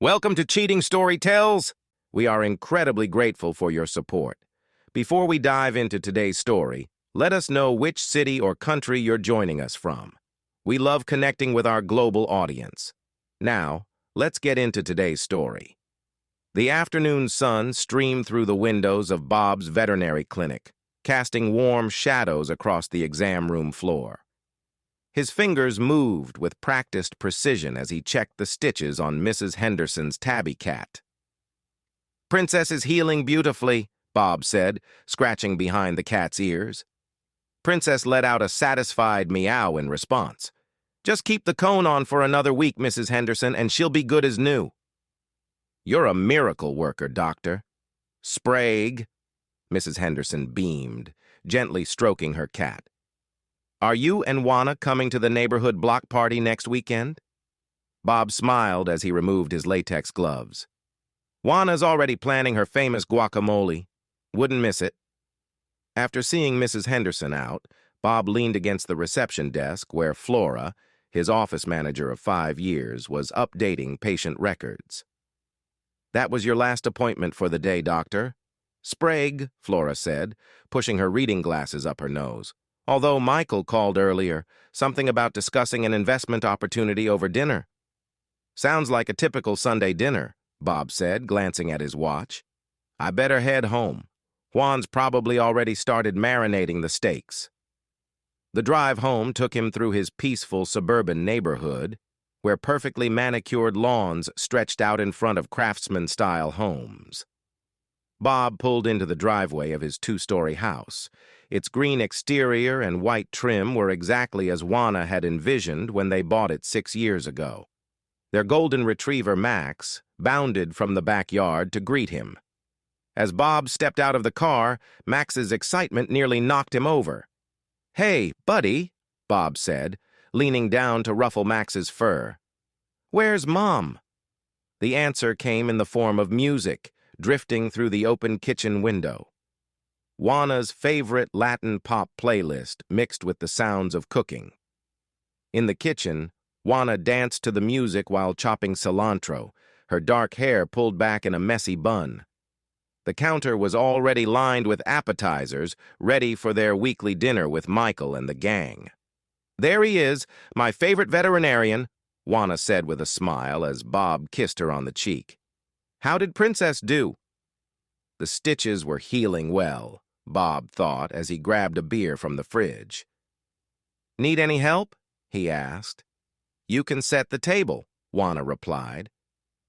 Welcome to Cheating Story Tells. We are incredibly grateful for your support. Before we dive into today's story, let us know which city or country you're joining us from. We love connecting with our global audience. Now, let's get into today's story. The afternoon sun streamed through the windows of Bob's veterinary clinic, casting warm shadows across the exam room floor. His fingers moved with practiced precision as he checked the stitches on Mrs. Henderson's tabby cat. "Princess is healing beautifully," Bob said, scratching behind the cat's ears. Princess let out a satisfied meow in response. "Just keep the cone on for another week, Mrs. Henderson, and she'll be good as new." "You're a miracle worker, Doctor." "Sprague," Mrs. Henderson beamed, gently stroking her cat. "Are you and Juana coming to the neighborhood block party next weekend?" Bob smiled as he removed his latex gloves. "Juana's already planning her famous guacamole. Wouldn't miss it." After seeing Mrs. Henderson out, Bob leaned against the reception desk where Flora, his office manager of 5 years, was updating patient records. "That was your last appointment for the day, Doctor." "Sprague," Flora said, pushing her reading glasses up her nose. "Although Michael called earlier, something about discussing an investment opportunity over dinner." "Sounds like a typical Sunday dinner," Bob said, glancing at his watch. "I better head home. Juan's probably already started marinating the steaks." The drive home took him through his peaceful suburban neighborhood, where perfectly manicured lawns stretched out in front of craftsman-style homes. Bob pulled into the driveway of his 2-story house. Its green exterior and white trim were exactly as Juana had envisioned when they bought it 6 years ago. Their golden retriever, Max, bounded from the backyard to greet him. As Bob stepped out of the car, Max's excitement nearly knocked him over. "Hey, buddy," Bob said, leaning down to ruffle Max's fur. "Where's Mom?" The answer came in the form of music, drifting through the open kitchen window. Juana's favorite Latin pop playlist mixed with the sounds of cooking. In the kitchen, Juana danced to the music while chopping cilantro, her dark hair pulled back in a messy bun. The counter was already lined with appetizers, ready for their weekly dinner with Michael and the gang. "There he is, my favorite veterinarian," Juana said with a smile as Bob kissed her on the cheek. "How did Princess do?" The stitches were healing well, Bob thought as he grabbed a beer from the fridge. "Need any help?" he asked. "You can set the table," Juana replied.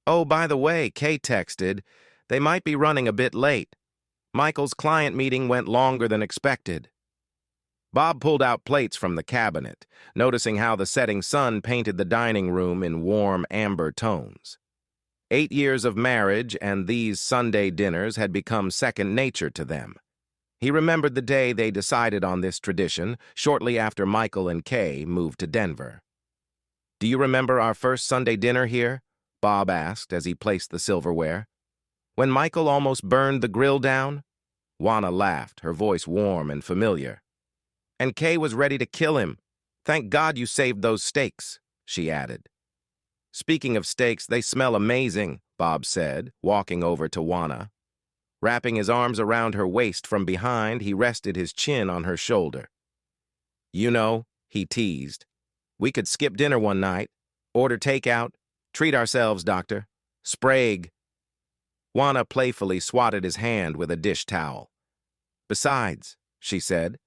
"Oh, by the way," Kay texted, "they might be running a bit late. Michael's client meeting went longer than expected." Bob pulled out plates from the cabinet, noticing how the setting sun painted the dining room in warm amber tones. 8 years of marriage and these Sunday dinners had become second nature to them. He remembered the day they decided on this tradition, shortly after Michael and Kay moved to Denver. "Do you remember our first Sunday dinner here?" Bob asked as he placed the silverware. "When Michael almost burned the grill down?" Juana laughed, her voice warm and familiar. "And Kay was ready to kill him. Thank God you saved those steaks," she added. "Speaking of steaks, they smell amazing," Bob said, walking over to Juana. Wrapping his arms around her waist from behind, he rested his chin on her shoulder. "You know," he teased, "we could skip dinner one night, order takeout, treat ourselves, Doctor. Sprague." Juana playfully swatted his hand with a dish towel. "Besides," she said,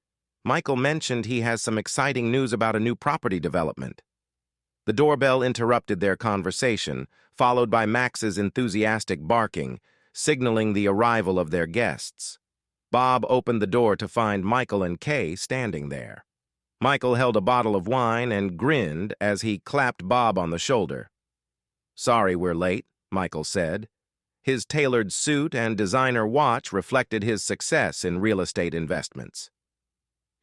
"Michael mentioned he has some exciting news about a new property development." The doorbell interrupted their conversation, followed by Max's enthusiastic barking, signaling the arrival of their guests. Bob opened the door to find Michael and Kay standing there. Michael held a bottle of wine and grinned as he clapped Bob on the shoulder. "Sorry we're late," Michael said. His tailored suit and designer watch reflected his success in real estate investments.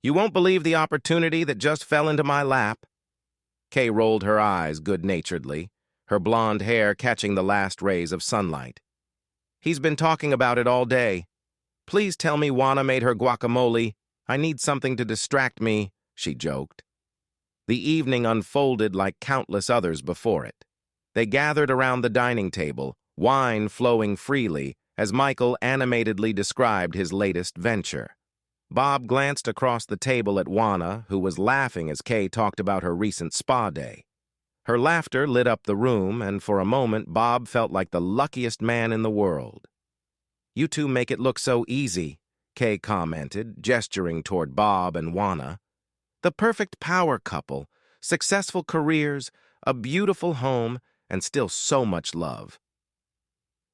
"You won't believe the opportunity that just fell into my lap." Kay rolled her eyes good-naturedly, her blonde hair catching the last rays of sunlight. "He's been talking about it all day. Please tell me Juana made her guacamole. I need something to distract me," she joked. The evening unfolded like countless others before it. They gathered around the dining table, wine flowing freely, as Michael animatedly described his latest venture. Bob glanced across the table at Juana, who was laughing as Kay talked about her recent spa day. Her laughter lit up the room, and for a moment Bob felt like the luckiest man in the world. "You two make it look so easy," Kay commented, gesturing toward Bob and Juana. "The perfect power couple, successful careers, a beautiful home, and still so much love."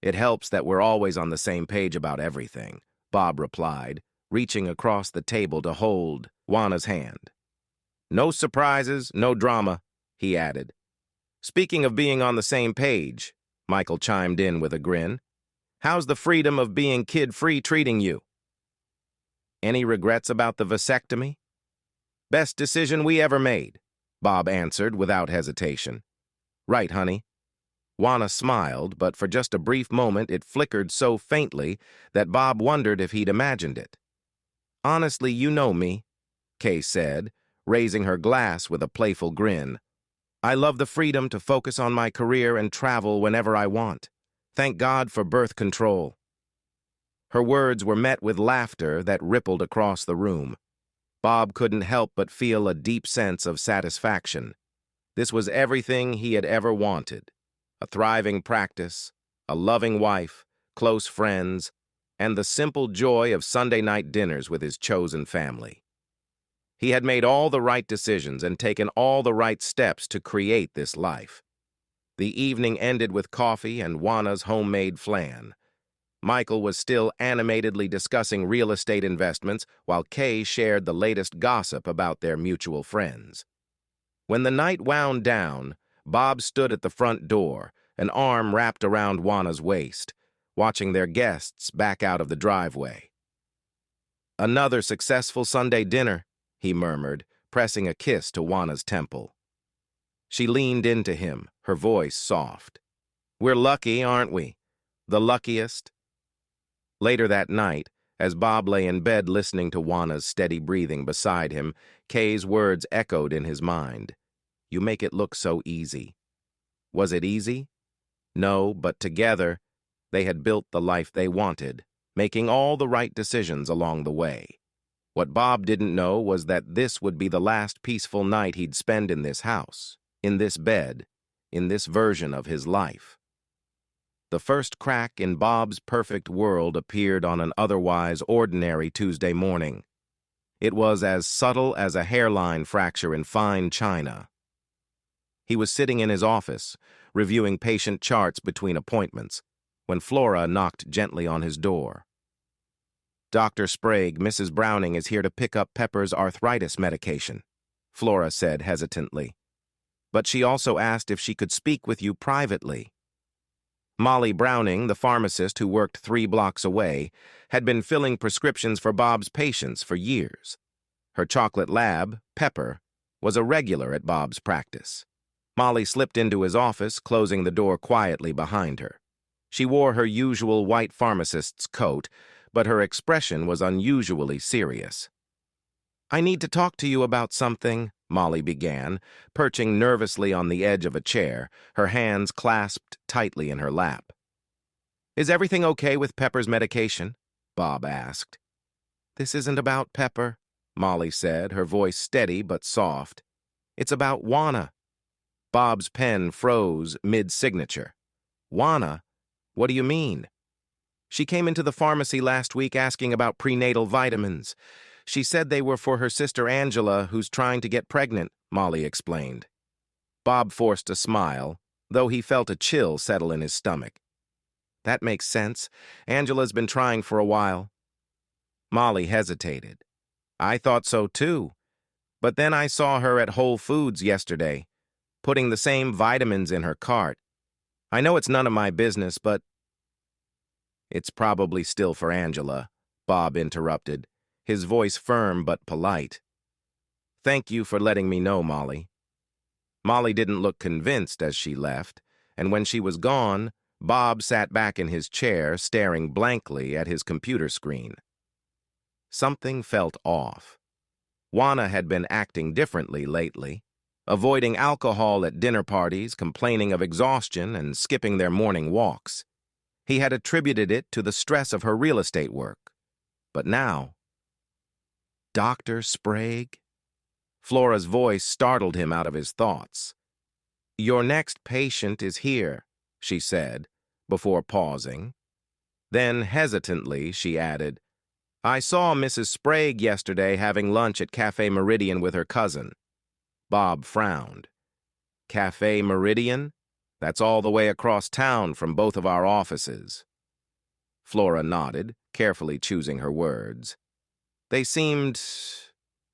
"It helps that we're always on the same page about everything," Bob replied, reaching across the table to hold Juana's hand. "No surprises, no drama," he added. "Speaking of being on the same page," Michael chimed in with a grin, "how's the freedom of being kid-free treating you?" "Any regrets about the vasectomy?" "Best decision we ever made," Bob answered without hesitation. "Right, honey." Juana smiled, but for just a brief moment it flickered so faintly that Bob wondered if he'd imagined it. "Honestly, you know me," Kay said, raising her glass with a playful grin. "I love the freedom to focus on my career and travel whenever I want. Thank God for birth control." Her words were met with laughter that rippled across the room. Bob couldn't help but feel a deep sense of satisfaction. This was everything he had ever wanted: a thriving practice, a loving wife, close friends, and the simple joy of Sunday night dinners with his chosen family. He had made all the right decisions and taken all the right steps to create this life. The evening ended with coffee and Juana's homemade flan. Michael was still animatedly discussing real estate investments while Kay shared the latest gossip about their mutual friends. When the night wound down, Bob stood at the front door, an arm wrapped around Juana's waist, watching their guests back out of the driveway. "Another successful Sunday dinner," he murmured, pressing a kiss to Juana's temple. She leaned into him, her voice soft. "We're lucky, aren't we? The luckiest." Later that night, as Bob lay in bed listening to Juana's steady breathing beside him, Kay's words echoed in his mind. "You make it look so easy." Was it easy? No, but together, they had built the life they wanted, making all the right decisions along the way. What Bob didn't know was that this would be the last peaceful night he'd spend in this house, in this bed, in this version of his life. The first crack in Bob's perfect world appeared on an otherwise ordinary Tuesday morning. It was as subtle as a hairline fracture in fine china. He was sitting in his office, reviewing patient charts between appointments, when Flora knocked gently on his door. "Dr. Sprague, Mrs. Browning is here to pick up Pepper's arthritis medication," Flora said hesitantly. "But she also asked if she could speak with you privately." Molly Browning, the pharmacist who worked 3 blocks away, had been filling prescriptions for Bob's patients for years. Her chocolate lab, Pepper, was a regular at Bob's practice. Molly slipped into his office, closing the door quietly behind her. She wore her usual white pharmacist's coat, but her expression was unusually serious. "I need to talk to you about something," Molly began, perching nervously on the edge of a chair, her hands clasped tightly in her lap. "Is everything okay with Pepper's medication?" Bob asked. "This isn't about Pepper," Molly said, her voice steady but soft. "It's about Juana." Bob's pen froze mid-signature. "Juana? What do you mean?" "She came into the pharmacy last week asking about prenatal vitamins. She said they were for her sister Angela, who's trying to get pregnant," Molly explained. Bob forced a smile, though he felt a chill settle in his stomach. "That makes sense. Angela's been trying for a while." Molly hesitated. "I thought so too. But then I saw her at Whole Foods yesterday, putting the same vitamins in her cart. I know it's none of my business, but—" "It's probably still for Angela," Bob interrupted, his voice firm but polite. "Thank you for letting me know, Molly." Molly didn't look convinced as she left, and when she was gone, Bob sat back in his chair, staring blankly at his computer screen. Something felt off. Juana had been acting differently lately, avoiding alcohol at dinner parties, complaining of exhaustion, and skipping their morning walks. He had attributed it to the stress of her real estate work. But now, Dr. Sprague? Flora's voice startled him out of his thoughts. "Your next patient is here," she said, before pausing. Then, hesitantly, she added, "I saw Mrs. Sprague yesterday having lunch at Cafe Meridian with her cousin." Bob frowned. "Cafe Meridian? That's all the way across town from both of our offices." Flora nodded, carefully choosing her words. "They seemed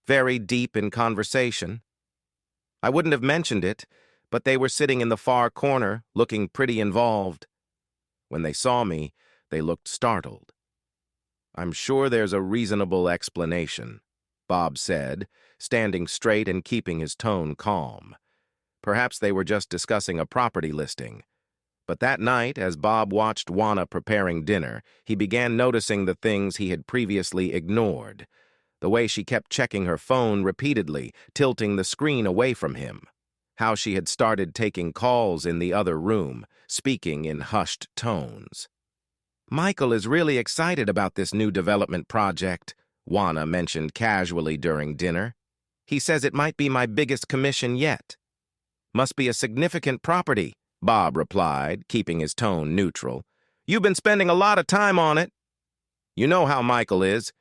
very deep in conversation. I wouldn't have mentioned it, but they were sitting in the far corner, looking pretty involved. When they saw me, they looked startled." "I'm sure there's a reasonable explanation," Bob said, standing straight and keeping his tone calm. Perhaps they were just discussing a property listing. But that night, as Bob watched Juana preparing dinner, he began noticing the things he had previously ignored. The way she kept checking her phone repeatedly, tilting the screen away from him. How she had started taking calls in the other room, speaking in hushed tones. "Michael is really excited about this new development project," Juana mentioned casually during dinner. "He says it might be my biggest commission yet." "Must be a significant property," Bob replied, keeping his tone neutral. "You've been spending a lot of time on it." "You know how Michael is.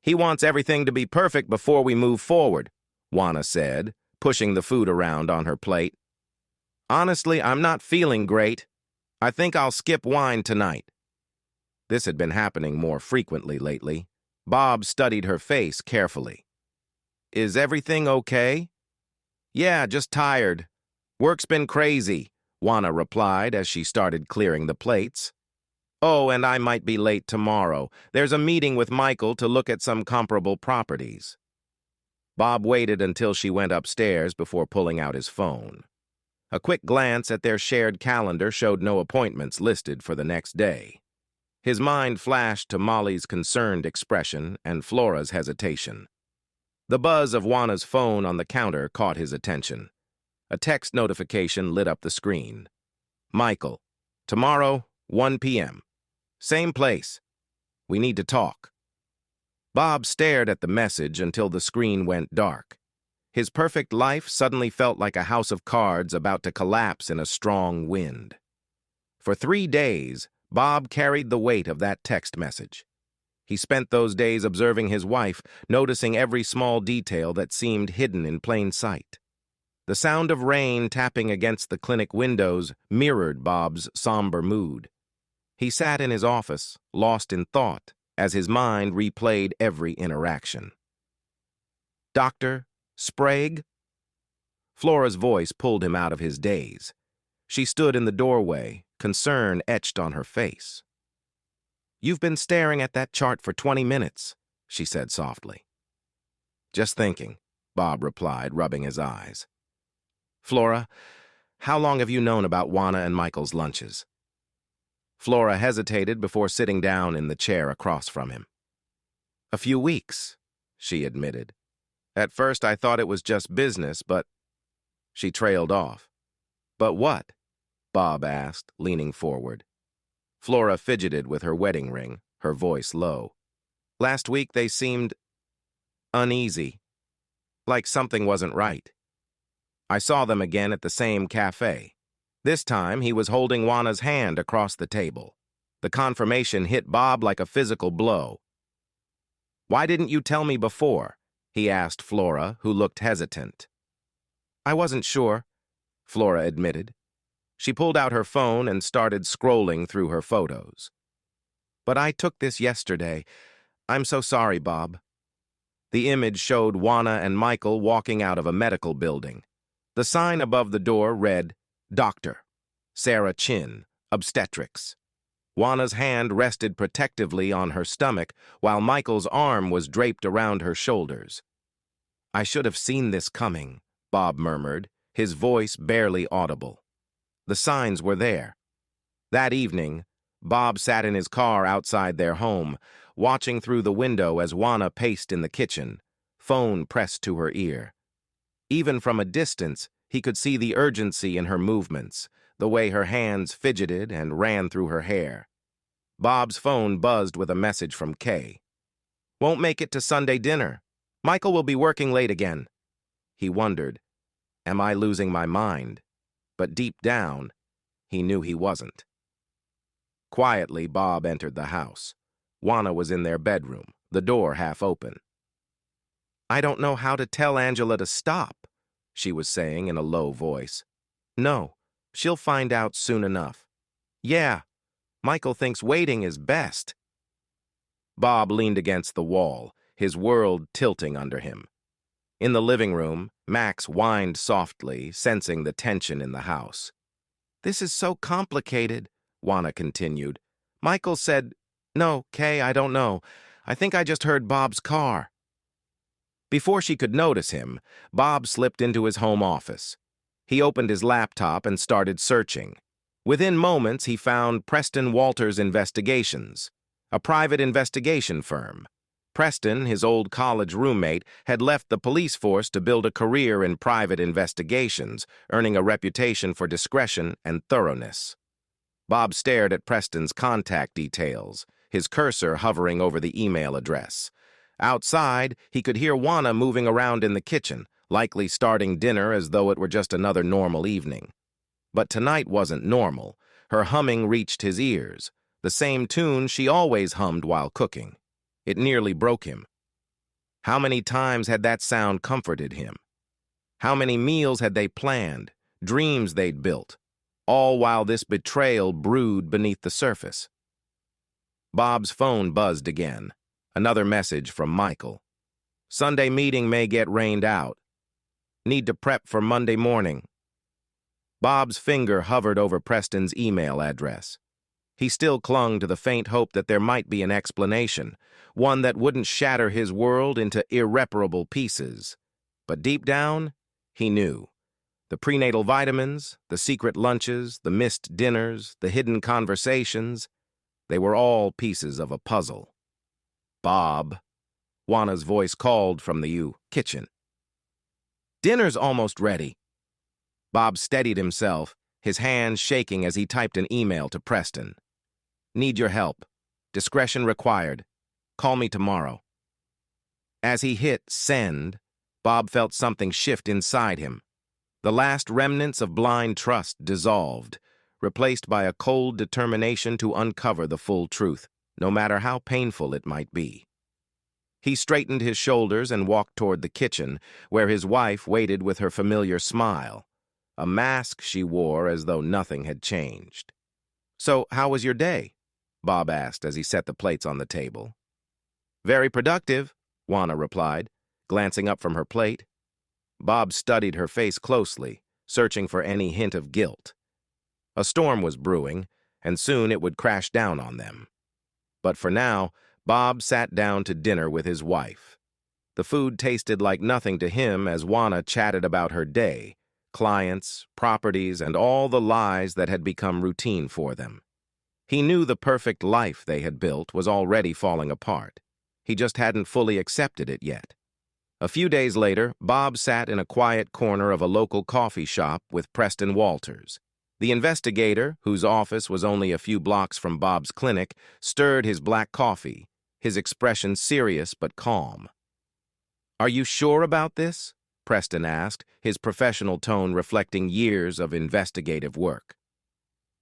He wants everything to be perfect before we move forward," Juana said, pushing the food around on her plate. "Honestly, I'm not feeling great. I think I'll skip wine tonight." This had been happening more frequently lately. Bob studied her face carefully. "Is everything okay?" "Yeah, just tired. Work's been crazy," Juana replied as she started clearing the plates. "Oh, and I might be late tomorrow. There's a meeting with Michael to look at some comparable properties." Bob waited until she went upstairs before pulling out his phone. A quick glance at their shared calendar showed no appointments listed for the next day. His mind flashed to Molly's concerned expression and Flora's hesitation. The buzz of Juana's phone on the counter caught his attention. A text notification lit up the screen. "Michael, tomorrow, 1 p.m. Same place. We need to talk." Bob stared at the message until the screen went dark. His perfect life suddenly felt like a house of cards about to collapse in a strong wind. For 3 days, Bob carried the weight of that text message. He spent those days observing his wife, noticing every small detail that seemed hidden in plain sight. The sound of rain tapping against the clinic windows mirrored Bob's somber mood. He sat in his office, lost in thought, as his mind replayed every interaction. "Dr. Sprague?" Flora's voice pulled him out of his daze. She stood in the doorway, concern etched on her face. "You've been staring at that chart for 20 minutes, she said softly. "Just thinking," Bob replied, rubbing his eyes. "Flora, how long have you known about Juana and Michael's lunches?" Flora hesitated before sitting down in the chair across from him. "A few weeks," she admitted. "At first I thought it was just business, but—" She trailed off. "But what?" Bob asked, leaning forward. Flora fidgeted with her wedding ring, her voice low. "Last week they seemed uneasy, like something wasn't right. I saw them again at the same cafe. This time he was holding Juana's hand across the table. The confirmation hit Bob like a physical blow. "Why didn't you tell me before?" he asked Flora, who looked hesitant. "I wasn't sure," Flora admitted. She pulled out her phone and started scrolling through her photos. "But I took this yesterday. I'm so sorry, Bob." The image showed Juana and Michael walking out of a medical building. The sign above the door read, "Doctor, Sarah Chin, Obstetrics." Juana's hand rested protectively on her stomach, while Michael's arm was draped around her shoulders. "I should have seen this coming," Bob murmured, his voice barely audible. The signs were there. That evening, Bob sat in his car outside their home, watching through the window as Juana paced in the kitchen, phone pressed to her ear. Even from a distance, He could see the urgency in her movements, the way her hands fidgeted and ran through her hair. Bob's phone buzzed with a message from Kay. "Won't make it to Sunday dinner. Michael will be working late again." He wondered, am I losing my mind? But deep down, he knew he wasn't. Quietly, Bob entered the house. Juana was in their bedroom, the door half open. "I don't know how to tell Angela to stop," she was saying in a low voice. "No, she'll find out soon enough. Yeah, Michael thinks waiting is best." Bob leaned against the wall, his world tilting under him. In the living room, Max whined softly, sensing the tension in the house. "This is so complicated," Juana continued. "Michael said, no, Kay, I don't know. I think I just heard Bob's car." Before she could notice him, Bob slipped into his home office. He opened his laptop and started searching. Within moments, he found Preston Walters Investigations, a private investigation firm. Preston, his old college roommate, had left the police force to build a career in private investigations, earning a reputation for discretion and thoroughness. Bob stared at Preston's contact details, his cursor hovering over the email address. Outside, he could hear Juana moving around in the kitchen, likely starting dinner as though it were just another normal evening. But tonight wasn't normal. Her humming reached his ears, the same tune she always hummed while cooking. It nearly broke him. How many times had that sound comforted him? How many meals had they planned, dreams they'd built, all while this betrayal brewed beneath the surface? Bob's phone buzzed again. Another message from Michael. "Sunday meeting may get rained out. Need to prep for Monday morning." Bob's finger hovered over Preston's email address. He still clung to the faint hope that there might be an explanation, one that wouldn't shatter his world into irreparable pieces. But deep down, he knew. The prenatal vitamins, the secret lunches, the missed dinners, the hidden conversations, they were all pieces of a puzzle. "Bob," Juana's voice called from the kitchen. "Dinner's almost ready." Bob steadied himself, his hands shaking as he typed an email to Preston. "Need your help. Discretion required. Call me tomorrow." As he hit send, Bob felt something shift inside him. The last remnants of blind trust dissolved, replaced by a cold determination to uncover the full truth, no matter how painful it might be. He straightened his shoulders and walked toward the kitchen, where his wife waited with her familiar smile, a mask she wore as though nothing had changed. "So, how was your day?" Bob asked as he set the plates on the table. "Very productive," Juana replied, glancing up from her plate. Bob studied her face closely, searching for any hint of guilt. A storm was brewing, and soon it would crash down on them. But for now, Bob sat down to dinner with his wife. The food tasted like nothing to him as Juana chatted about her day, clients, properties, and all the lies that had become routine for them. He knew the perfect life they had built was already falling apart. He just hadn't fully accepted it yet. A few days later, Bob sat in a quiet corner of a local coffee shop with Preston Walters. The investigator, whose office was only a few blocks from Bob's clinic, stirred his black coffee, his expression serious but calm. "Are you sure about this?" Preston asked, his professional tone reflecting years of investigative work.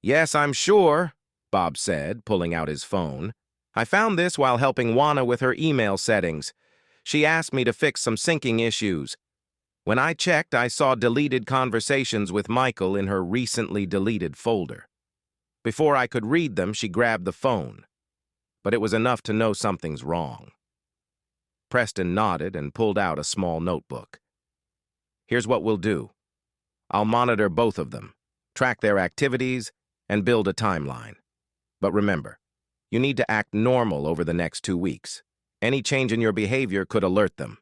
"Yes, I'm sure," Bob said, pulling out his phone. "I found this while helping Juana with her email settings. She asked me to fix some syncing issues. When I checked, I saw deleted conversations with Michael in her recently deleted folder. Before I could read them, she grabbed the phone. But it was enough to know something's wrong." Preston nodded and pulled out a small notebook. "Here's what we'll do. I'll monitor both of them, track their activities, and build a timeline. But remember, you need to act normal over the next 2 weeks. Any change in your behavior could alert them."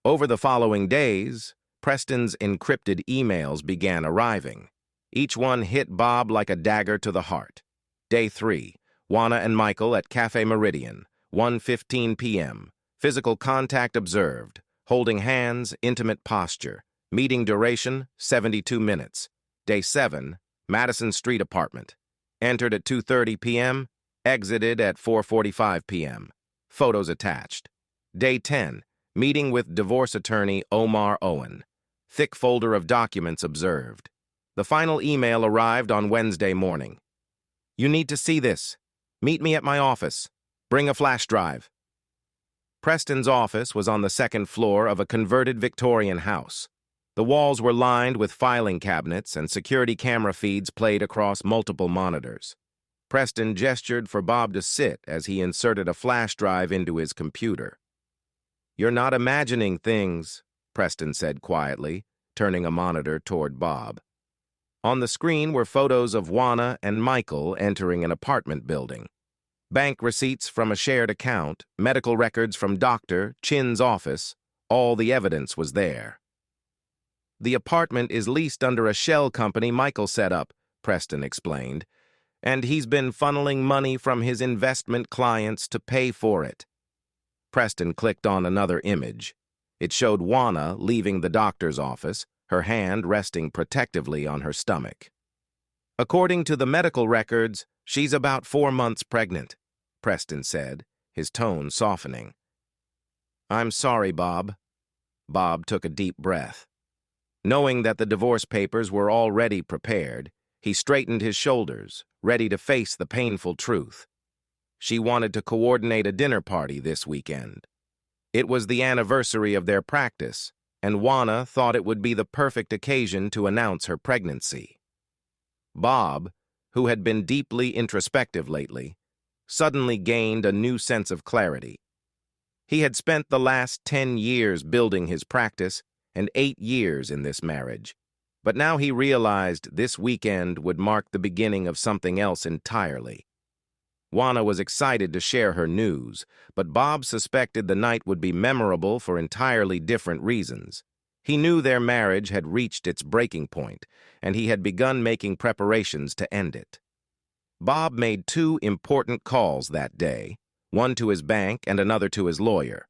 Over the following days, Preston's encrypted emails began arriving. Each one hit Bob like a dagger to the heart. Day 3, Juana and Michael at Cafe Meridian, 1:15 p.m. Physical contact observed, holding hands, intimate posture. Meeting duration, 72 minutes. Day 7, Madison Street apartment. Entered at 2:30 p.m., exited at 4:45 p.m. Photos attached. Day 10, meeting with divorce attorney Omar Owen. Thick folder of documents observed. The final email arrived on Wednesday morning. You need to see this. Meet me at my office. Bring a flash drive. Preston's office was on the second floor of a converted Victorian house. The walls were lined with filing cabinets and security camera feeds played across multiple monitors. Preston gestured for Bob to sit as he inserted a flash drive into his computer. You're not imagining things, Preston said quietly, turning a monitor toward Bob. On the screen were photos of Juana and Michael entering an apartment building. Bank receipts from a shared account, medical records from Dr. Chin's office, all the evidence was there. The apartment is leased under a shell company Michael set up, Preston explained, and he's been funneling money from his investment clients to pay for it. Preston clicked on another image. It showed Juana leaving the doctor's office, her hand resting protectively on her stomach. According to the medical records, she's about 4 months pregnant, Preston said, his tone softening. I'm sorry, Bob. Bob took a deep breath. Knowing that the divorce papers were already prepared, he straightened his shoulders, ready to face the painful truth. She wanted to coordinate a dinner party this weekend. It was the anniversary of their practice, and Juana thought it would be the perfect occasion to announce her pregnancy. Bob, who had been deeply introspective lately, suddenly gained a new sense of clarity. He had spent the last 10 years building his practice and 8 years in this marriage, but now he realized this weekend would mark the beginning of something else entirely. Juana was excited to share her news, but Bob suspected the night would be memorable for entirely different reasons. He knew their marriage had reached its breaking point, and he had begun making preparations to end it. Bob made 2 important calls that day, one to his bank and another to his lawyer.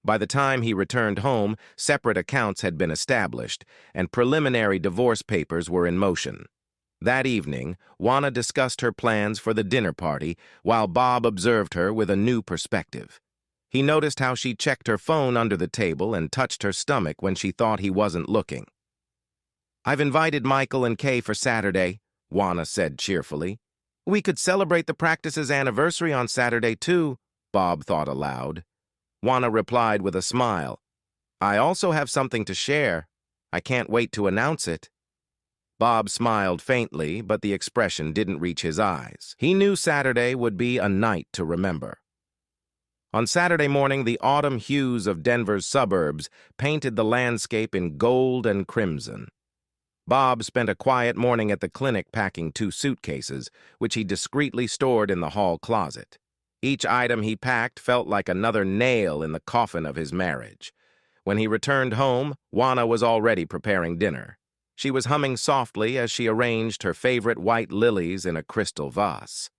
By the time he returned home, separate accounts had been established, and preliminary divorce papers were in motion. That evening, Juana discussed her plans for the dinner party, while Bob observed her with a new perspective. He noticed how she checked her phone under the table and touched her stomach when she thought he wasn't looking. I've invited Michael and Kay for Saturday, Juana said cheerfully. We could celebrate the practice's anniversary on Saturday, too, Bob thought aloud. Juana replied with a smile. I also have something to share. I can't wait to announce it. Bob smiled faintly, but the expression didn't reach his eyes. He knew Saturday would be a night to remember. On Saturday morning, the autumn hues of Denver's suburbs painted the landscape in gold and crimson. Bob spent a quiet morning at the clinic packing 2 suitcases, which he discreetly stored in the hall closet. Each item he packed felt like another nail in the coffin of his marriage. When he returned home, Juana was already preparing dinner. She was humming softly as she arranged her favorite white lilies in a crystal vase.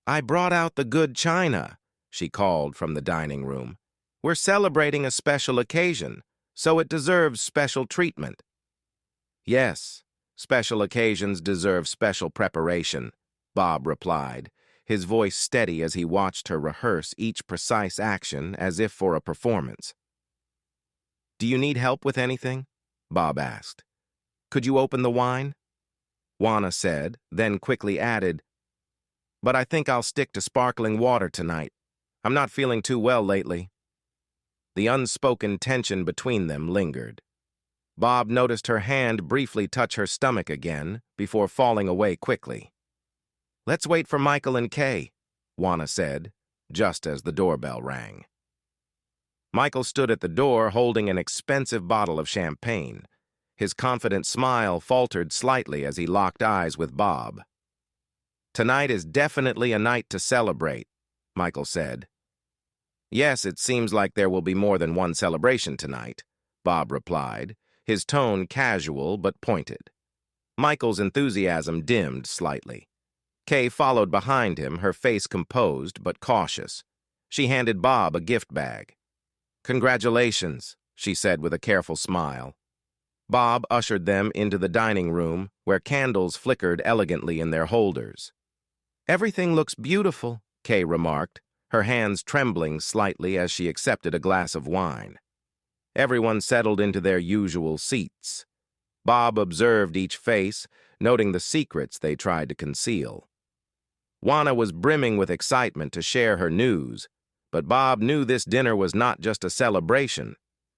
I brought out the good china, she called from the dining room. We're celebrating a special occasion, so it deserves special treatment. Yes, special occasions deserve special preparation, Bob replied, his voice steady as he watched her rehearse each precise action as if for a performance. Do you need help with anything? Bob asked. Could you open the wine? Juana said, then quickly added, but I think I'll stick to sparkling water tonight. I'm not feeling too well lately. The unspoken tension between them lingered. Bob noticed her hand briefly touch her stomach again before falling away quickly. Let's wait for Michael and Kay, Juana said, just as the doorbell rang. Michael stood at the door holding an expensive bottle of champagne. His confident smile faltered slightly as he locked eyes with Bob. Tonight is definitely a night to celebrate, Michael said. Yes, it seems like there will be more than one celebration tonight, Bob replied, his tone casual but pointed. Michael's enthusiasm dimmed slightly. Kay followed behind him, her face composed but cautious. She handed Bob a gift bag. Congratulations, she said with a careful smile. Bob ushered them into the dining room, where candles flickered elegantly in their holders. "Everything looks beautiful," Kay remarked, her hands trembling slightly as she accepted a glass of wine. Everyone settled into their usual seats. Bob observed each face, noting the secrets they tried to conceal. Juana was brimming with excitement to share her news, but Bob knew this dinner was not just a celebration.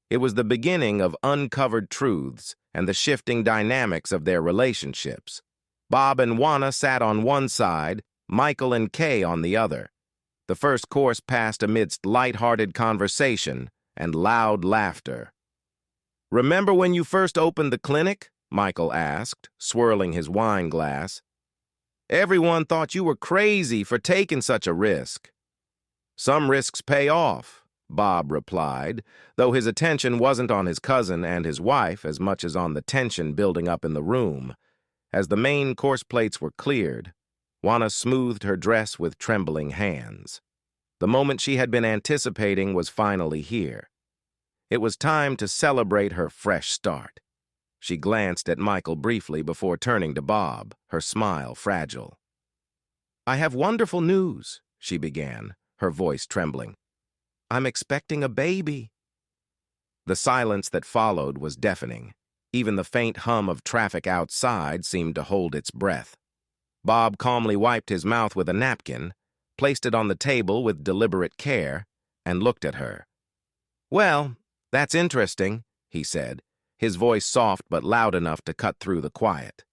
It was the beginning of uncovered truths and the shifting dynamics of their relationships. Bob and Juana sat on one side, Michael and Kay on the other. The first course passed amidst light-hearted conversation and loud laughter. "Remember when you first opened the clinic?" Michael asked, swirling his wine glass. "Everyone thought you were crazy for taking such a risk." "Some risks pay off," Bob replied, though his attention wasn't on his cousin and his wife as much as on the tension building up in the room. As the main course plates were cleared, Juana smoothed her dress with trembling hands. The moment she had been anticipating was finally here. It was time to celebrate her fresh start. She glanced at Michael briefly before turning to Bob, her smile fragile. "I have wonderful news," she began, her voice trembling. "I'm expecting a baby." The silence that followed was deafening. Even the faint hum of traffic outside seemed to hold its breath. Bob calmly wiped his mouth with a napkin, placed it on the table with deliberate care, and looked at her. "Well, that's interesting," he said, his voice soft but loud enough to cut through the quiet.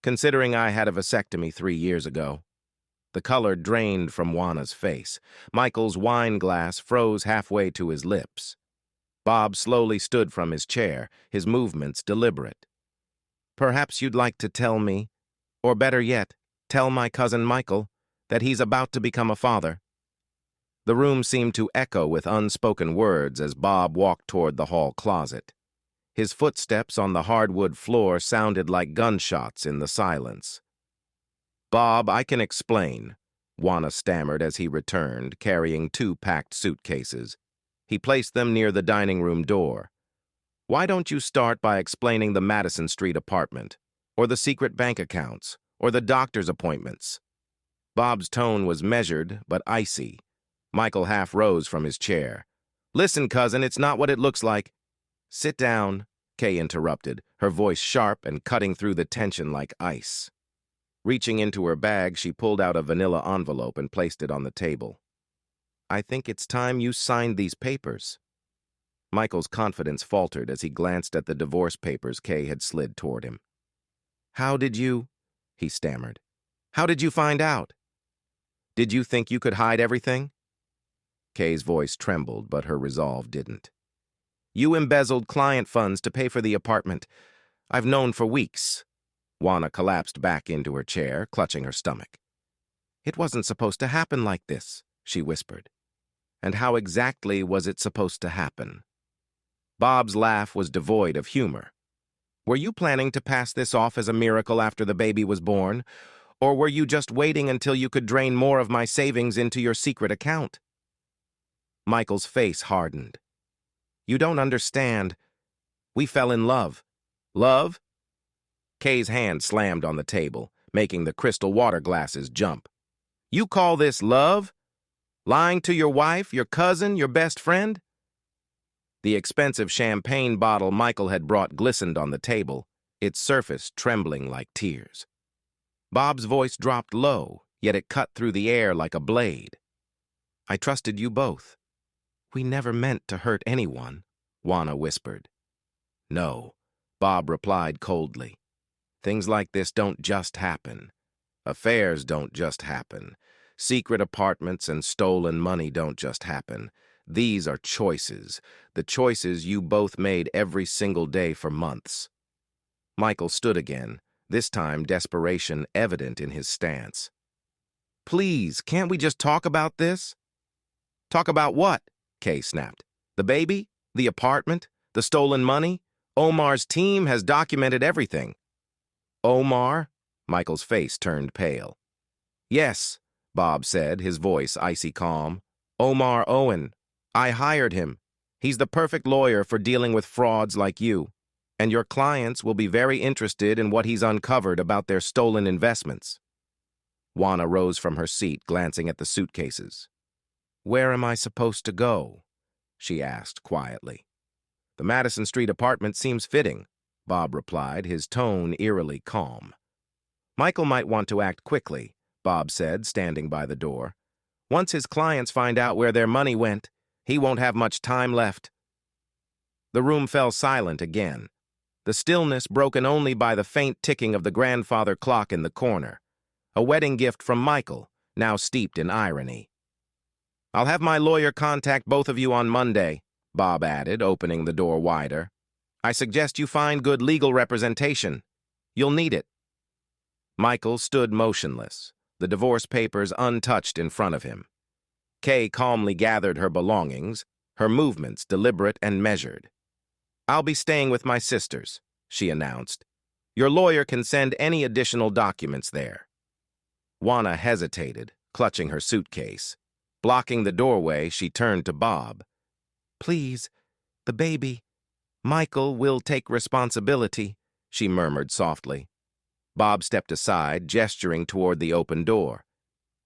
"Considering I had a vasectomy 3 years ago." The color drained from Juana's face. Michael's wine glass froze halfway to his lips. Bob slowly stood from his chair, his movements deliberate. "Perhaps you'd like to tell me, or better yet, tell my cousin Michael, that he's about to become a father." The room seemed to echo with unspoken words as Bob walked toward the hall closet. His footsteps on the hardwood floor sounded like gunshots in the silence. "Bob, I can explain," Juana stammered as he returned, carrying 2 packed suitcases. He placed them near the dining room door. "Why don't you start by explaining the Madison Street apartment, or the secret bank accounts, or the doctor's appointments?" Bob's tone was measured but icy. Michael half rose from his chair. "Listen, cousin, it's not what it looks like." "Sit down," Kay interrupted, her voice sharp and cutting through the tension like ice. Reaching into her bag, she pulled out a vanilla envelope and placed it on the table. "I think it's time you signed these papers." Michael's confidence faltered as he glanced at the divorce papers Kay had slid toward him. "How did you—" he stammered. "How did you find out? Did you think you could hide everything?" Kay's voice trembled, but her resolve didn't. "You embezzled client funds to pay for the apartment. I've known for weeks." Juana collapsed back into her chair, clutching her stomach. "It wasn't supposed to happen like this," she whispered. "And how exactly was it supposed to happen?" Bob's laugh was devoid of humor. "Were you planning to pass this off as a miracle after the baby was born? Or were you just waiting until you could drain more of my savings into your secret account?" Michael's face hardened. "You don't understand. We fell in love." "Love?" Kay's hand slammed on the table, making the crystal water glasses jump. "You call this love? Lying to your wife, your cousin, your best friend?" The expensive champagne bottle Michael had brought glistened on the table, its surface trembling like tears. Bob's voice dropped low, yet it cut through the air like a blade. "I trusted you both. We never meant to hurt anyone," Juana whispered. "No," Bob replied coldly. "Things like this don't just happen. Affairs don't just happen. Secret apartments and stolen money don't just happen. These are choices, the choices you both made every single day for months." Michael stood again, this time desperation evident in his stance. "Please, can't we just talk about this?" "Talk about what?" Kay snapped. "The baby? The apartment? The stolen money? Omar's team has documented everything." "Omar?" Michael's face turned pale. "Yes," Bob said, his voice icy calm. "Omar Owen. I hired him. He's the perfect lawyer for dealing with frauds like you." And your clients will be very interested in what he's uncovered about their stolen investments. Juana rose from her seat, glancing at the suitcases. "Where am I supposed to go?" she asked quietly. "The Madison Street apartment seems fitting," Bob replied, his tone eerily calm. "Michael might want to act quickly," Bob said, standing by the door. "Once his clients find out where their money went, he won't have much time left." The room fell silent again, the stillness broken only by the faint ticking of the grandfather clock in the corner, a wedding gift from Michael, now steeped in irony. "I'll have my lawyer contact both of you on Monday," Bob added, opening the door wider. "I suggest you find good legal representation. You'll need it." Michael stood motionless, the divorce papers untouched in front of him. Kay calmly gathered her belongings, her movements deliberate and measured. "I'll be staying with my sisters," she announced. "Your lawyer can send any additional documents there." Juana hesitated, clutching her suitcase. Blocking the doorway, she turned to Bob. "Please, the baby. Michael will take responsibility," she murmured softly. Bob stepped aside, gesturing toward the open door.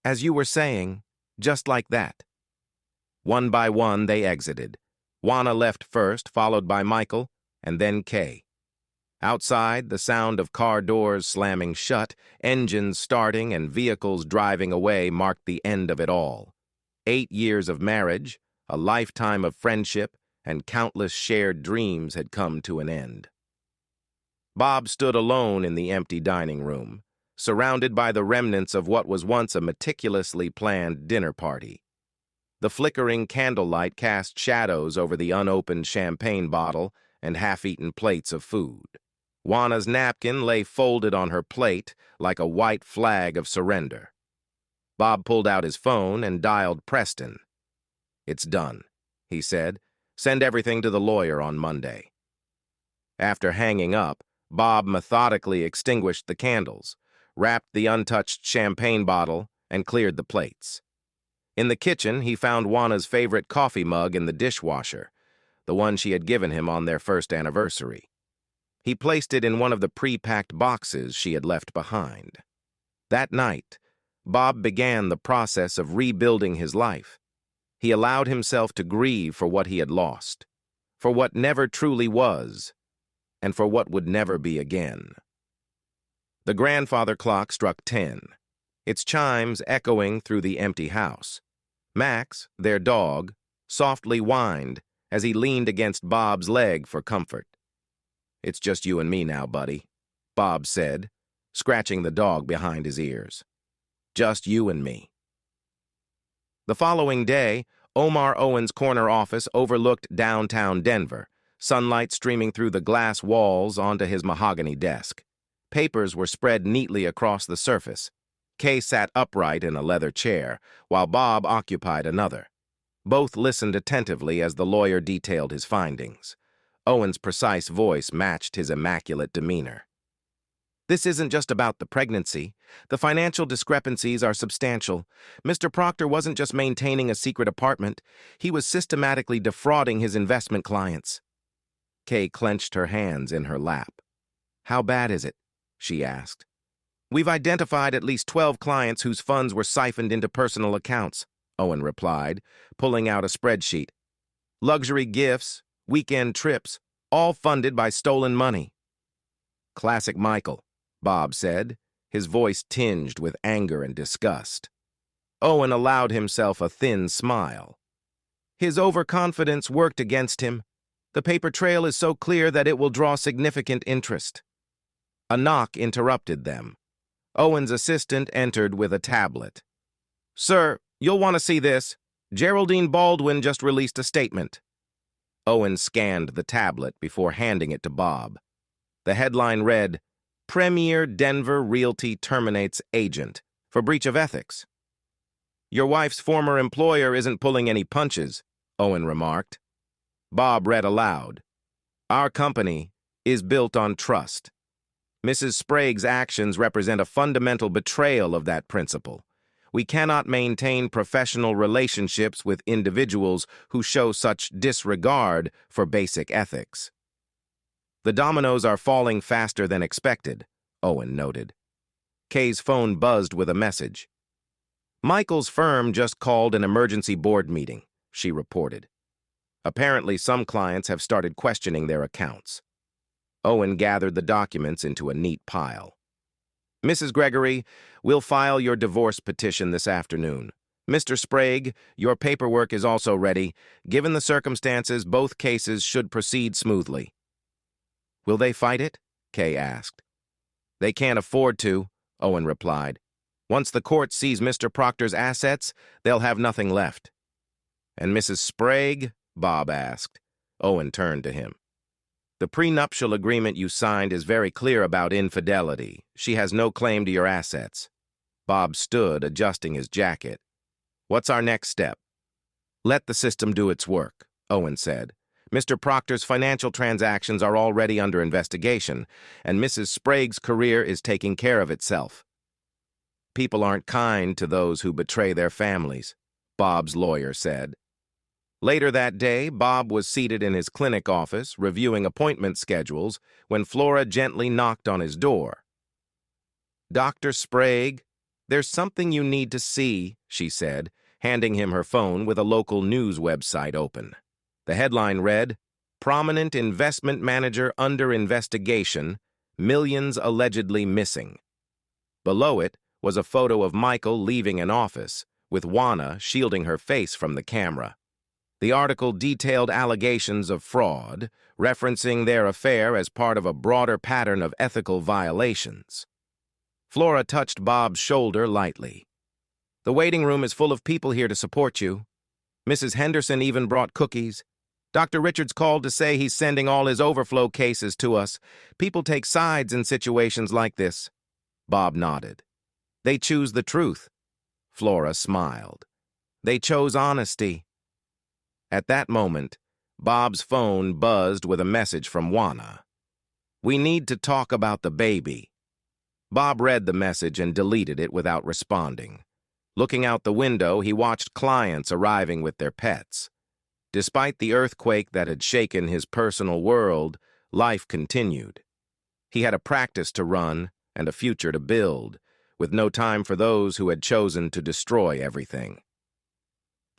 "As you were saying, just like that." One by one, they exited. Juana left first, followed by Michael, and then Kay. Outside, the sound of car doors slamming shut, engines starting, and vehicles driving away marked the end of it all. 8 years of marriage, a lifetime of friendship, and countless shared dreams had come to an end. Bob stood alone in the empty dining room, surrounded by the remnants of what was once a meticulously planned dinner party. The flickering candlelight cast shadows over the unopened champagne bottle and half-eaten plates of food. Juana's napkin lay folded on her plate like a white flag of surrender. Bob pulled out his phone and dialed Preston. "It's done," he said. "Send everything to the lawyer on Monday." After hanging up, Bob methodically extinguished the candles, wrapped the untouched champagne bottle, and cleared the plates. In the kitchen, he found Juana's favorite coffee mug in the dishwasher, the one she had given him on their first anniversary. He placed it in one of the pre-packed boxes she had left behind. That night, Bob began the process of rebuilding his life. He allowed himself to grieve for what he had lost, for what never truly was, and for what would never be again. The grandfather clock struck 10, its chimes echoing through the empty house. Max, their dog, softly whined as he leaned against Bob's leg for comfort. "It's just you and me now, buddy," Bob said, scratching the dog behind his ears. "Just you and me." The following day, Omar Owen's corner office overlooked downtown Denver, sunlight streaming through the glass walls onto his mahogany desk. Papers were spread neatly across the surface. Kay sat upright in a leather chair, while Bob occupied another. Both listened attentively as the lawyer detailed his findings. Owen's precise voice matched his immaculate demeanor. "This isn't just about the pregnancy. The financial discrepancies are substantial. Mr. Proctor wasn't just maintaining a secret apartment. He was systematically defrauding his investment clients." Kay clenched her hands in her lap. "How bad is it?" she asked. "We've identified at least 12 clients whose funds were siphoned into personal accounts," Owen replied, pulling out a spreadsheet. "Luxury gifts, weekend trips, all funded by stolen money." "Classic Michael," Bob said, his voice tinged with anger and disgust. Owen allowed himself a thin smile. "His overconfidence worked against him. The paper trail is so clear that it will draw significant interest." A knock interrupted them. Owen's assistant entered with a tablet. "Sir, you'll want to see this. Geraldine Baldwin just released a statement." Owen scanned the tablet before handing it to Bob. The headline read, "Premier Denver Realty terminates agent for breach of ethics." "Your wife's former employer isn't pulling any punches," Owen remarked. Bob read aloud, "Our company is built on trust. Mrs. Sprague's actions represent a fundamental betrayal of that principle. We cannot maintain professional relationships with individuals who show such disregard for basic ethics." The dominoes are falling faster than expected, Owen noted. Kay's phone buzzed with a message. Michael's firm just called an emergency board meeting, she reported. Apparently, some clients have started questioning their accounts. Owen gathered the documents into a neat pile. Mrs. Gregory, we'll file your divorce petition this afternoon. Mr. Sprague, your paperwork is also ready. Given the circumstances, both cases should proceed smoothly. Will they fight it? Kay asked. They can't afford to, Owen replied. Once the court sees Mr. Proctor's assets, they'll have nothing left. And Mrs. Sprague? Bob asked. Owen turned to him. The prenuptial agreement you signed is very clear about infidelity. She has no claim to your assets. Bob stood, adjusting his jacket. What's our next step? Let the system do its work, Owen said. Mr. Proctor's financial transactions are already under investigation, and Mrs. Sprague's career is taking care of itself. People aren't kind to those who betray their families, Bob's lawyer said. Later that day, Bob was seated in his clinic office, reviewing appointment schedules, when Flora gently knocked on his door. Dr. Sprague, there's something you need to see, she said, handing him her phone with a local news website open. The headline read, Prominent Investment Manager Under Investigation, Millions Allegedly Missing. Below it was a photo of Michael leaving an office, with Juana shielding her face from the camera. The article detailed allegations of fraud, referencing their affair as part of a broader pattern of ethical violations. Flora touched Bob's shoulder lightly. The waiting room is full of people here to support you. Mrs. Henderson even brought cookies. Dr. Richards called to say he's sending all his overflow cases to us. People take sides in situations like this. Bob nodded. They choose the truth. Flora smiled. They chose honesty. At that moment, Bob's phone buzzed with a message from Juana. We need to talk about the baby. Bob read the message and deleted it without responding. Looking out the window, he watched clients arriving with their pets. Despite the earthquake that had shaken his personal world, life continued. He had a practice to run and a future to build, with no time for those who had chosen to destroy everything.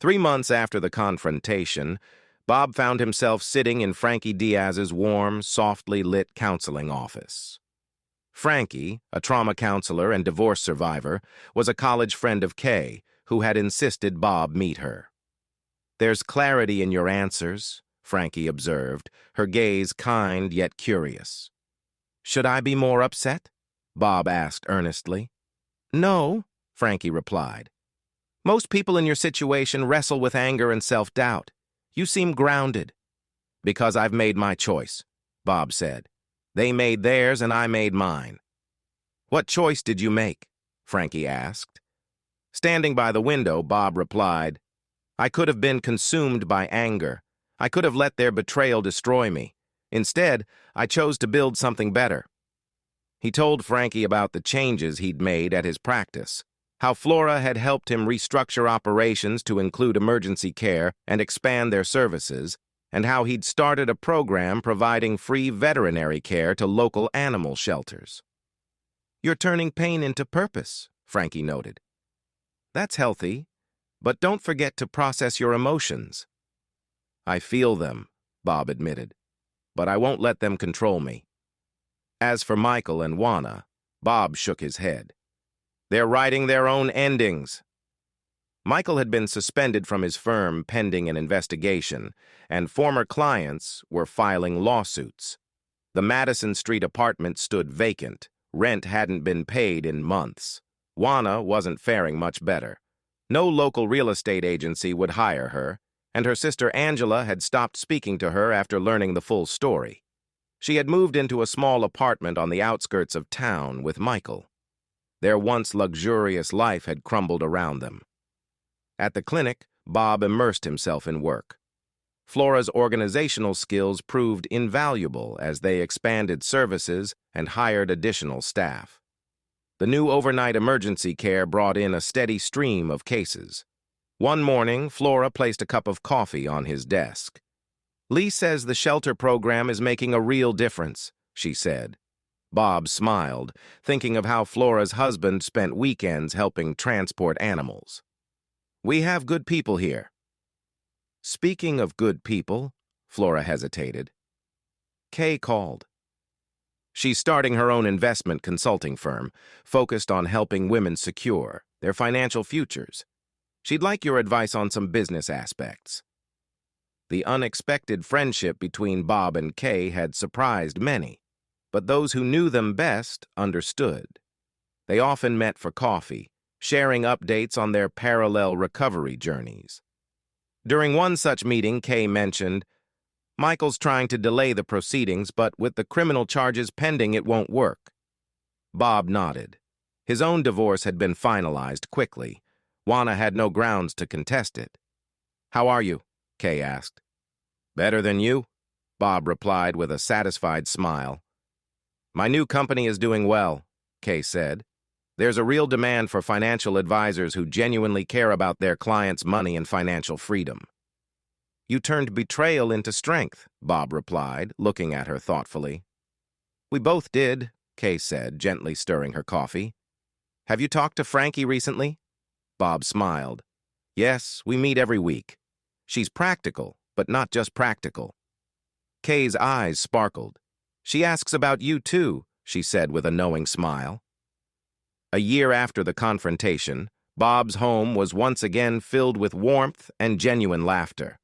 3 months after the confrontation, Bob found himself sitting in Frankie Diaz's warm, softly lit counseling office. Frankie, a trauma counselor and divorce survivor, was a college friend of Kay, who had insisted Bob meet her. There's clarity in your answers, Frankie observed, her gaze kind yet curious. Should I be more upset? Bob asked earnestly. No, Frankie replied. Most people in your situation wrestle with anger and self-doubt. You seem grounded. Because I've made my choice, Bob said. They made theirs and I made mine. What choice did you make? Frankie asked. Standing by the window, Bob replied, I could have been consumed by anger. I could have let their betrayal destroy me. Instead, I chose to build something better. He told Frankie about the changes he'd made at his practice, how Flora had helped him restructure operations to include emergency care and expand their services, and how he'd started a program providing free veterinary care to local animal shelters. You're turning pain into purpose, Frankie noted. That's healthy, but don't forget to process your emotions. I feel them, Bob admitted, but I won't let them control me. As for Michael and Juana, Bob shook his head. They're writing their own endings. Michael had been suspended from his firm pending an investigation, and former clients were filing lawsuits. The Madison Street apartment stood vacant. Rent hadn't been paid in months. Juana wasn't faring much better. No local real estate agency would hire her, and her sister Angela had stopped speaking to her after learning the full story. She had moved into a small apartment on the outskirts of town with Michael. Their once luxurious life had crumbled around them. At the clinic, Bob immersed himself in work. Flora's organizational skills proved invaluable as they expanded services and hired additional staff. The new overnight emergency care brought in a steady stream of cases. One morning, Flora placed a cup of coffee on his desk. Lee says the shelter program is making a real difference, she said. Bob smiled, thinking of how Flora's husband spent weekends helping transport animals. We have good people here. Speaking of good people, Flora hesitated. Kay called. She's starting her own investment consulting firm, focused on helping women secure their financial futures. She'd like your advice on some business aspects. The unexpected friendship between Bob and Kay had surprised many, but those who knew them best understood. They often met for coffee, sharing updates on their parallel recovery journeys. During one such meeting, Kay mentioned, "Michael's trying to delay the proceedings, but with the criminal charges pending, it won't work." Bob nodded. His own divorce had been finalized quickly. Juana had no grounds to contest it. "How are you?" Kay asked. "Better than you," Bob replied with a satisfied smile. "My new company is doing well," Kay said. "There's a real demand for financial advisors who genuinely care about their clients' money and financial freedom." "You turned betrayal into strength," Bob replied, looking at her thoughtfully. "We both did," Kay said, gently stirring her coffee. "Have you talked to Frankie recently?" Bob smiled. "Yes, we meet every week. She's practical, but not just practical." Kay's eyes sparkled. "She asks about you too," she said with a knowing smile. A year after the confrontation, Bob's home was once again filled with warmth and genuine laughter.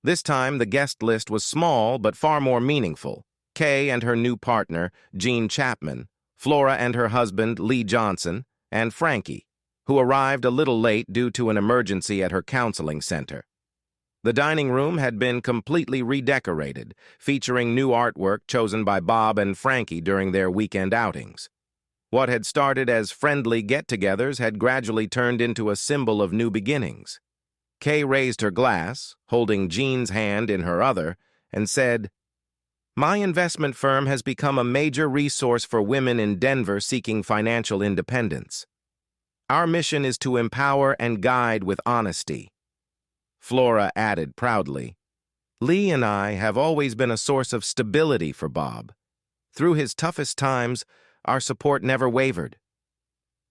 This time, the guest list was small but far more meaningful. Kay and her new partner, Jean Chapman, Flora and her husband, Lee Johnson, and Frankie, who arrived a little late due to an emergency at her counseling center. The dining room had been completely redecorated, featuring new artwork chosen by Bob and Frankie during their weekend outings. What had started as friendly get-togethers had gradually turned into a symbol of new beginnings. Kay raised her glass, holding Jean's hand in her other, and said, "My investment firm has become a major resource for women in Denver seeking financial independence. Our mission is to empower and guide with honesty." Flora added proudly, "Lee and I have always been a source of stability for Bob. Through his toughest times, our support never wavered."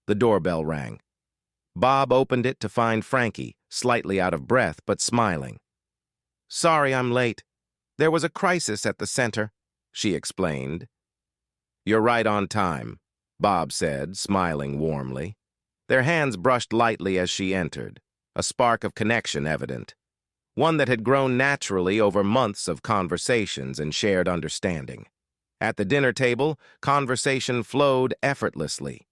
The doorbell rang. Bob opened it to find Frankie, slightly out of breath but smiling. "Sorry I'm late. There was a crisis at the center," she explained. "You're right on time," Bob said, smiling warmly. Their hands brushed lightly as she entered, a spark of connection evident, one that had grown naturally over months of conversations and shared understanding. At the dinner table, conversation flowed effortlessly.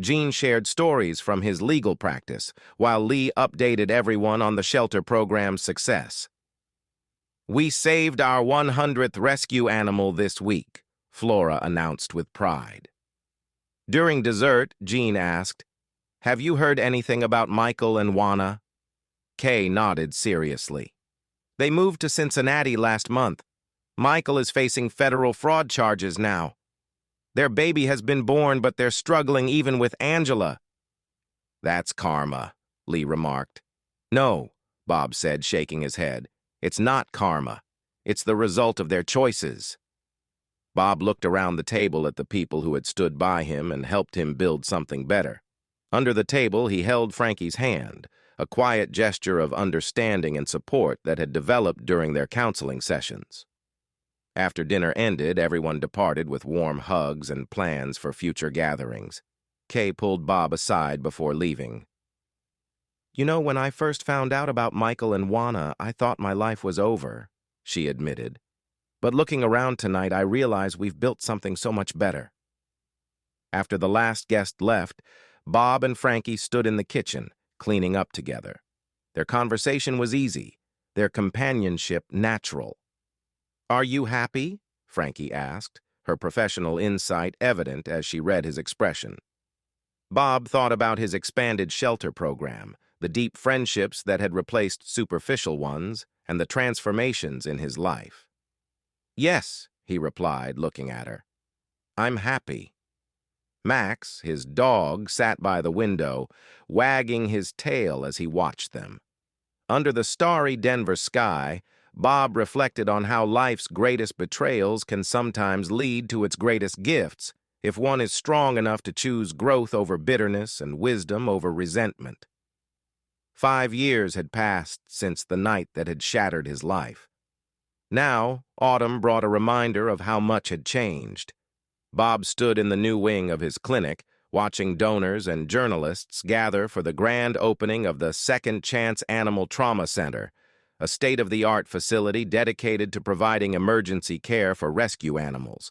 Jean shared stories from his legal practice, while Lee updated everyone on the shelter program's success. "We saved our 100th rescue animal this week," Flora announced with pride. During dessert, Jean asked, "Have you heard anything about Michael and Juana?" Kay nodded seriously. "They moved to Cincinnati last month. Michael is facing federal fraud charges now. Their baby has been born, but they're struggling even with Angela." "That's karma," Lee remarked. "No," Bob said, shaking his head. "It's not karma. It's the result of their choices." Bob looked around the table at the people who had stood by him and helped him build something better. Under the table, he held Frankie's hand, a quiet gesture of understanding and support that had developed during their counseling sessions. After dinner ended, everyone departed with warm hugs and plans for future gatherings. Kay pulled Bob aside before leaving. "You know, when I first found out about Michael and Juana, I thought my life was over," she admitted. "But looking around tonight, I realize we've built something so much better." After the last guest left, Bob and Frankie stood in the kitchen, cleaning up together. Their conversation was easy, their companionship natural. "Are you happy?" Frankie asked, her professional insight evident as she read his expression. Bob thought about his expanded shelter program, the deep friendships that had replaced superficial ones, and the transformations in his life. "Yes," he replied, looking at her. "I'm happy." Max, his dog, sat by the window, wagging his tail as he watched them. Under the starry Denver sky, Bob reflected on how life's greatest betrayals can sometimes lead to its greatest gifts if one is strong enough to choose growth over bitterness and wisdom over resentment. 5 years had passed since the night that had shattered his life. Now, autumn brought a reminder of how much had changed. Bob stood in the new wing of his clinic, watching donors and journalists gather for the grand opening of the Second Chance Animal Trauma Center, a state-of-the-art facility dedicated to providing emergency care for rescue animals.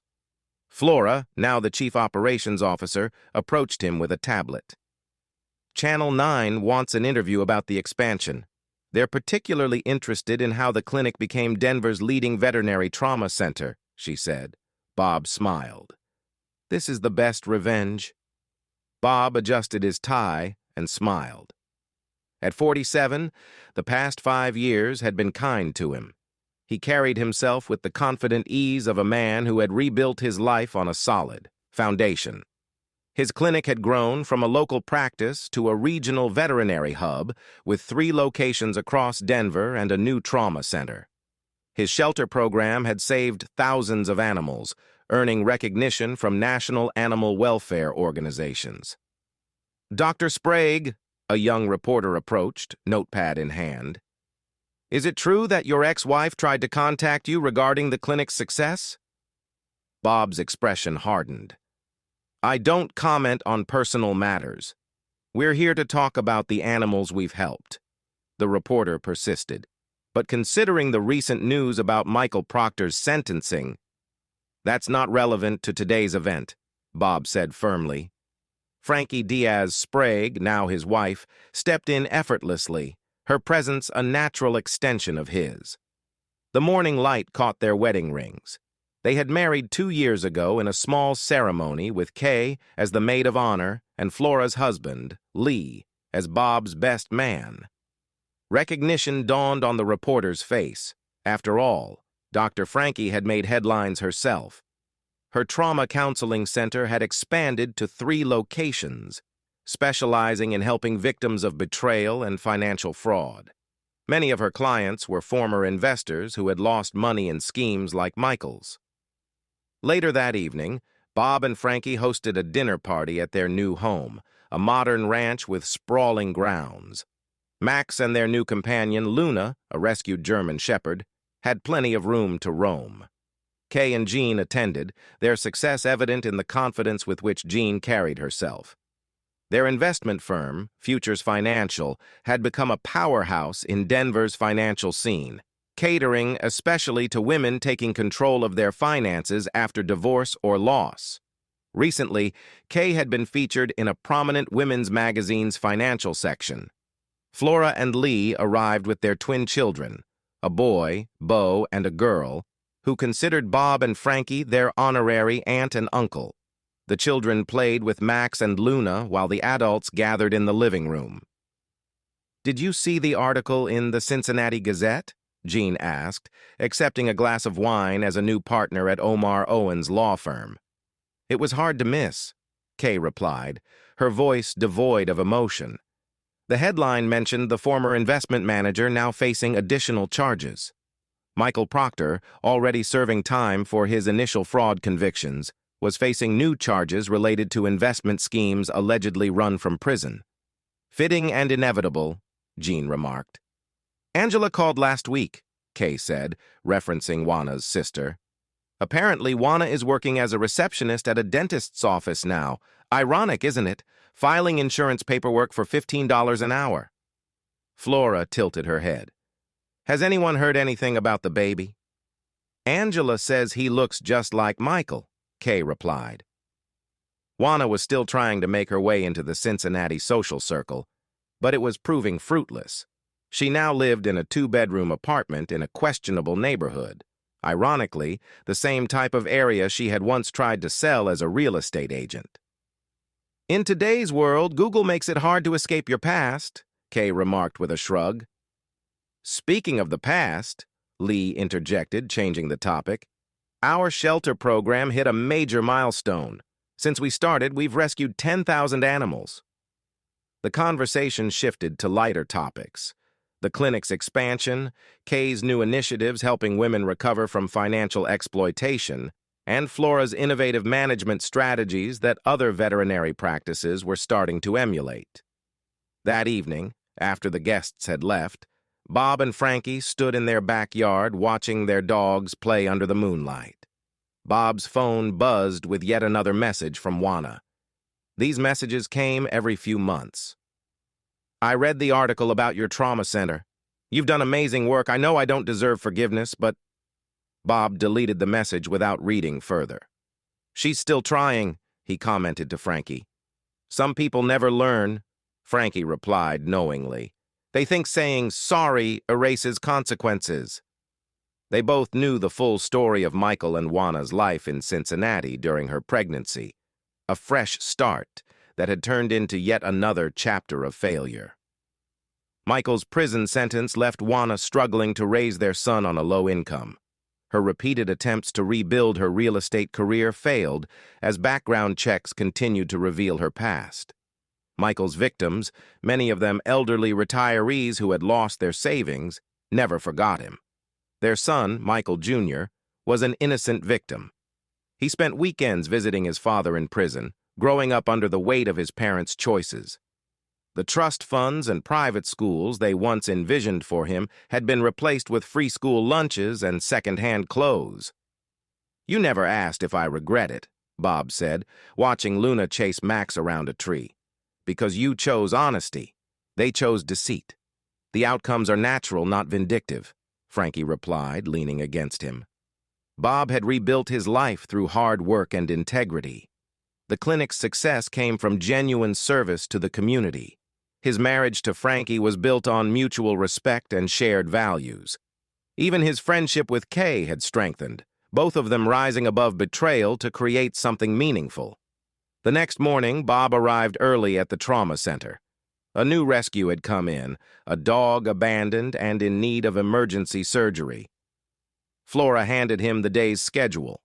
Flora, now the chief operations officer, approached him with a tablet. Channel 9 wants an interview about the expansion. They're particularly interested in how the clinic became Denver's leading veterinary trauma center, she said. Bob smiled. This is the best revenge. Bob adjusted his tie and smiled. At 47, the past 5 years had been kind to him. He carried himself with the confident ease of a man who had rebuilt his life on a solid foundation. His clinic had grown from a local practice to a regional veterinary hub with 3 locations across Denver and a new trauma center. His shelter program had saved thousands of animals, earning recognition from national animal welfare organizations. Dr. Sprague, a young reporter approached, notepad in hand. Is it true that your ex-wife tried to contact you regarding the clinic's success? Bob's expression hardened. I don't comment on personal matters. We're here to talk about the animals we've helped. The reporter persisted. But considering the recent news about Michael Proctor's sentencing, that's not relevant to today's event, Bob said firmly. Frankie Diaz Sprague, now his wife, stepped in effortlessly, her presence a natural extension of his. The morning light caught their wedding rings. They had married 2 years ago in a small ceremony with Kay as the maid of honor and Flora's husband, Lee, as Bob's best man. Recognition dawned on the reporter's face. After all, Dr. Frankie had made headlines herself. Her trauma counseling center had expanded to 3 locations, specializing in helping victims of betrayal and financial fraud. Many of her clients were former investors who had lost money in schemes like Michael's. Later that evening, Bob and Frankie hosted a dinner party at their new home, a modern ranch with sprawling grounds. Max and their new companion, Luna, a rescued German shepherd, had plenty of room to roam. Kay and Jean attended, their success evident in the confidence with which Jean carried herself. Their investment firm, Futures Financial, had become a powerhouse in Denver's financial scene, catering especially to women taking control of their finances after divorce or loss. Recently, Kay had been featured in a prominent women's magazine's financial section. Flora and Lee arrived with their twin children, a boy, Bo, and a girl, who considered Bob and Frankie their honorary aunt and uncle. The children played with Max and Luna while the adults gathered in the living room. Did you see the article in the Cincinnati Gazette? Jean asked, accepting a glass of wine as a new partner at Omar Owen's law firm. It was hard to miss, Kay replied, her voice devoid of emotion. The headline mentioned the former investment manager now facing additional charges. Michael Proctor, already serving time for his initial fraud convictions, was facing new charges related to investment schemes allegedly run from prison. Fitting and inevitable, Jean remarked. Angela called last week, Kay said, referencing Juana's sister. Apparently, Juana is working as a receptionist at a dentist's office now. Ironic, isn't it? Filing insurance paperwork for $15 an hour. Flora tilted her head. Has anyone heard anything about the baby? Angela says he looks just like Michael, Kay replied. Juana was still trying to make her way into the Cincinnati social circle, but it was proving fruitless. She now lived in a 2-bedroom apartment in a questionable neighborhood. Ironically, the same type of area she had once tried to sell as a real estate agent. In today's world, Google makes it hard to escape your past, Kay remarked with a shrug. Speaking of the past, Lee interjected, changing the topic, our shelter program hit a major milestone. Since we started, we've rescued 10,000 animals. The conversation shifted to lighter topics. The clinic's expansion, Kay's new initiatives helping women recover from financial exploitation, and Flora's innovative management strategies that other veterinary practices were starting to emulate. That evening, after the guests had left, Bob and Frankie stood in their backyard watching their dogs play under the moonlight. Bob's phone buzzed with yet another message from Juana. These messages came every few months. "I read the article about your trauma center. You've done amazing work. I know I don't deserve forgiveness, but..." Bob deleted the message without reading further. "She's still trying," he commented to Frankie. "Some people never learn," Frankie replied knowingly. "They think saying sorry erases consequences." They both knew the full story of Michael and Juana's life in Cincinnati during her pregnancy, a fresh start that had turned into yet another chapter of failure. Michael's prison sentence left Juana struggling to raise their son on a low income. Her repeated attempts to rebuild her real estate career failed as background checks continued to reveal her past. Michael's victims, many of them elderly retirees who had lost their savings, never forgot him. Their son, Michael Jr., was an innocent victim. He spent weekends visiting his father in prison, growing up under the weight of his parents' choices. The trust funds and private schools they once envisioned for him had been replaced with free school lunches and second-hand clothes. "You never asked if I regret it," Bob said, watching Luna chase Max around a tree. "Because you chose honesty. They chose deceit. The outcomes are natural, not vindictive," Frankie replied, leaning against him. Bob had rebuilt his life through hard work and integrity. The clinic's success came from genuine service to the community. His marriage to Frankie was built on mutual respect and shared values. Even his friendship with Kay had strengthened, both of them rising above betrayal to create something meaningful. The next morning, Bob arrived early at the trauma center. A new rescue had come in, a dog abandoned and in need of emergency surgery. Flora handed him the day's schedule.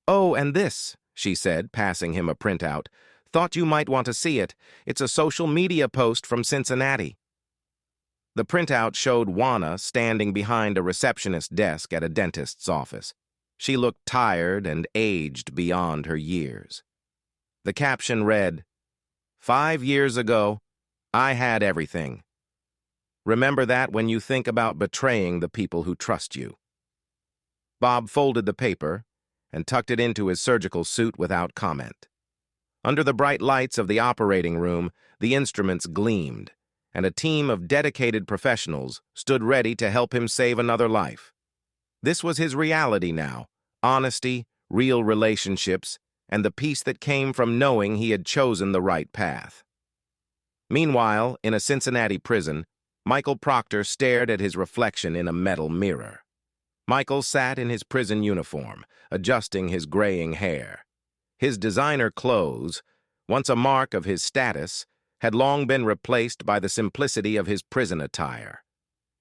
"Oh, and this," she said, passing him a printout. "Thought you might want to see it. It's a social media post from Cincinnati." The printout showed Juana standing behind a receptionist's desk at a dentist's office. She looked tired and aged beyond her years. The caption read, "5 years ago, I had everything. Remember that when you think about betraying the people who trust you." Bob folded the paper and tucked it into his surgical suit without comment. Under the bright lights of the operating room, the instruments gleamed, and a team of dedicated professionals stood ready to help him save another life. This was his reality now: honesty, real relationships, and the peace that came from knowing he had chosen the right path. Meanwhile, in a Cincinnati prison, Michael Proctor stared at his reflection in a metal mirror. Michael sat in his prison uniform, adjusting his graying hair. His designer clothes, once a mark of his status, had long been replaced by the simplicity of his prison attire.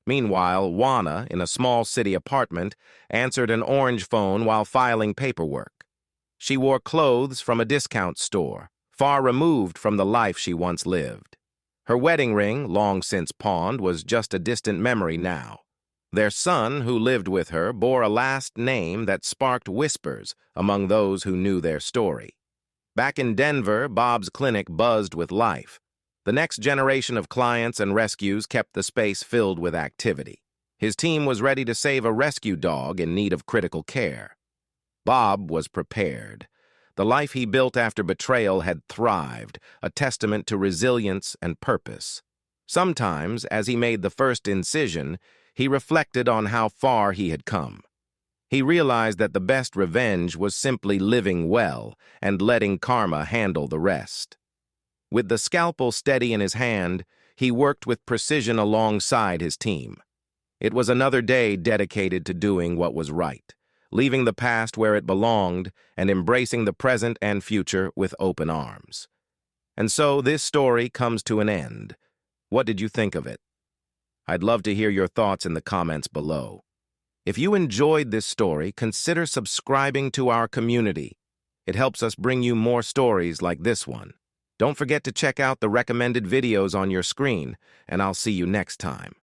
Meanwhile, Juana, in a small city apartment, answered an orange phone while filing paperwork. She wore clothes from a discount store, far removed from the life she once lived. Her wedding ring, long since pawned, was just a distant memory now. Their son, who lived with her, bore a last name that sparked whispers among those who knew their story. Back in Denver, Bob's clinic buzzed with life. The next generation of clients and rescues kept the space filled with activity. His team was ready to save a rescue dog in need of critical care. Bob was prepared. The life he built after betrayal had thrived, a testament to resilience and purpose. Sometimes, as he made the first incision, he reflected on how far he had come. He realized that the best revenge was simply living well and letting karma handle the rest. With the scalpel steady in his hand, he worked with precision alongside his team. It was another day dedicated to doing what was right, leaving the past where it belonged and embracing the present and future with open arms. And so this story comes to an end. What did you think of it? I'd love to hear your thoughts in the comments below. If you enjoyed this story, consider subscribing to our community. It helps us bring you more stories like this one. Don't forget to check out the recommended videos on your screen, and I'll see you next time.